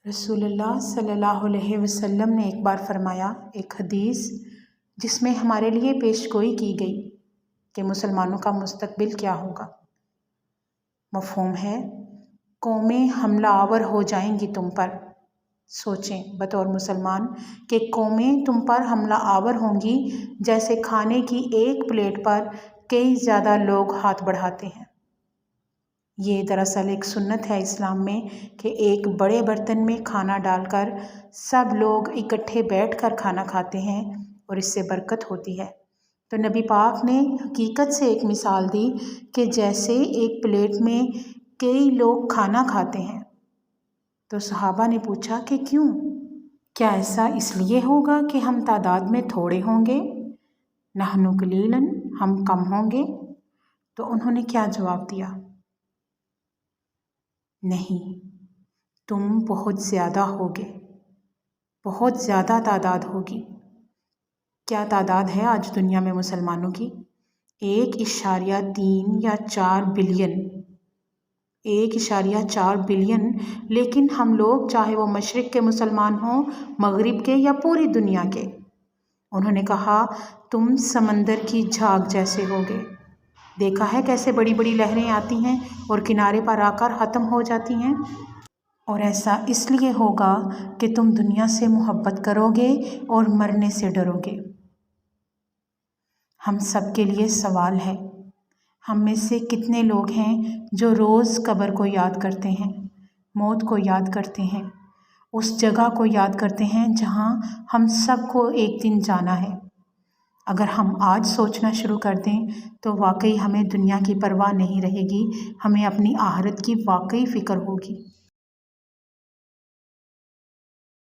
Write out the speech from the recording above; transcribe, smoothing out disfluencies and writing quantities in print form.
रसूलुल्लाह सल्लल्लाहु अलैहि वसल्लम ने एक बार फरमाया, एक हदीस जिसमें हमारे लिए पेशगोई की गई कि मुसलमानों का मुस्तकबिल क्या होगा। मफ़हूम है, कौमें हमला आवर हो जाएंगी तुम पर। सोचें बतौर मुसलमान कि कौमें तुम पर हमला आवर होंगी जैसे खाने की एक प्लेट पर कई ज़्यादा लोग हाथ बढ़ाते हैं। ये दरअसल एक सुन्नत है इस्लाम में कि एक बड़े बर्तन में खाना डालकर सब लोग इकट्ठे बैठकर खाना खाते हैं और इससे बरकत होती है। तो नबी पाक ने हकीकत से एक मिसाल दी कि जैसे एक प्लेट में कई लोग खाना खाते हैं। तो सहाबा ने पूछा कि क्यों? क्या ऐसा इसलिए होगा कि हम तादाद में थोड़े होंगे? नहनु कलीलन, हम कम होंगे? तो उन्होंने क्या जवाब दिया? नहीं, तुम बहुत ज़्यादा होगे, बहुत ज़्यादा तादाद होगी। क्या तादाद है आज दुनिया में मुसलमानों की? 1.3 या 4 बिलियन, 1.4 बिलियन। लेकिन हम लोग, चाहे वो मशरिक़ के मुसलमान हों, मगरिब के या पूरी दुनिया के, उन्होंने कहा तुम समंदर की झाग जैसे होगे। देखा है कैसे बड़ी बड़ी लहरें आती हैं और किनारे पर आकर ख़त्म हो जाती हैं। और ऐसा इसलिए होगा कि तुम दुनिया से मोहब्बत करोगे और मरने से डरोगे। हम सब के लिए सवाल है, हम में से कितने लोग हैं जो रोज़ कब्र को याद करते हैं, मौत को याद करते हैं, उस जगह को याद करते हैं जहां हम सबको एक दिन जाना है। अगर हम आज सोचना शुरू कर दें तो वाकई हमें दुनिया की परवाह नहीं रहेगी, हमें अपनी आखिरत की वाकई फ़िक्र होगी।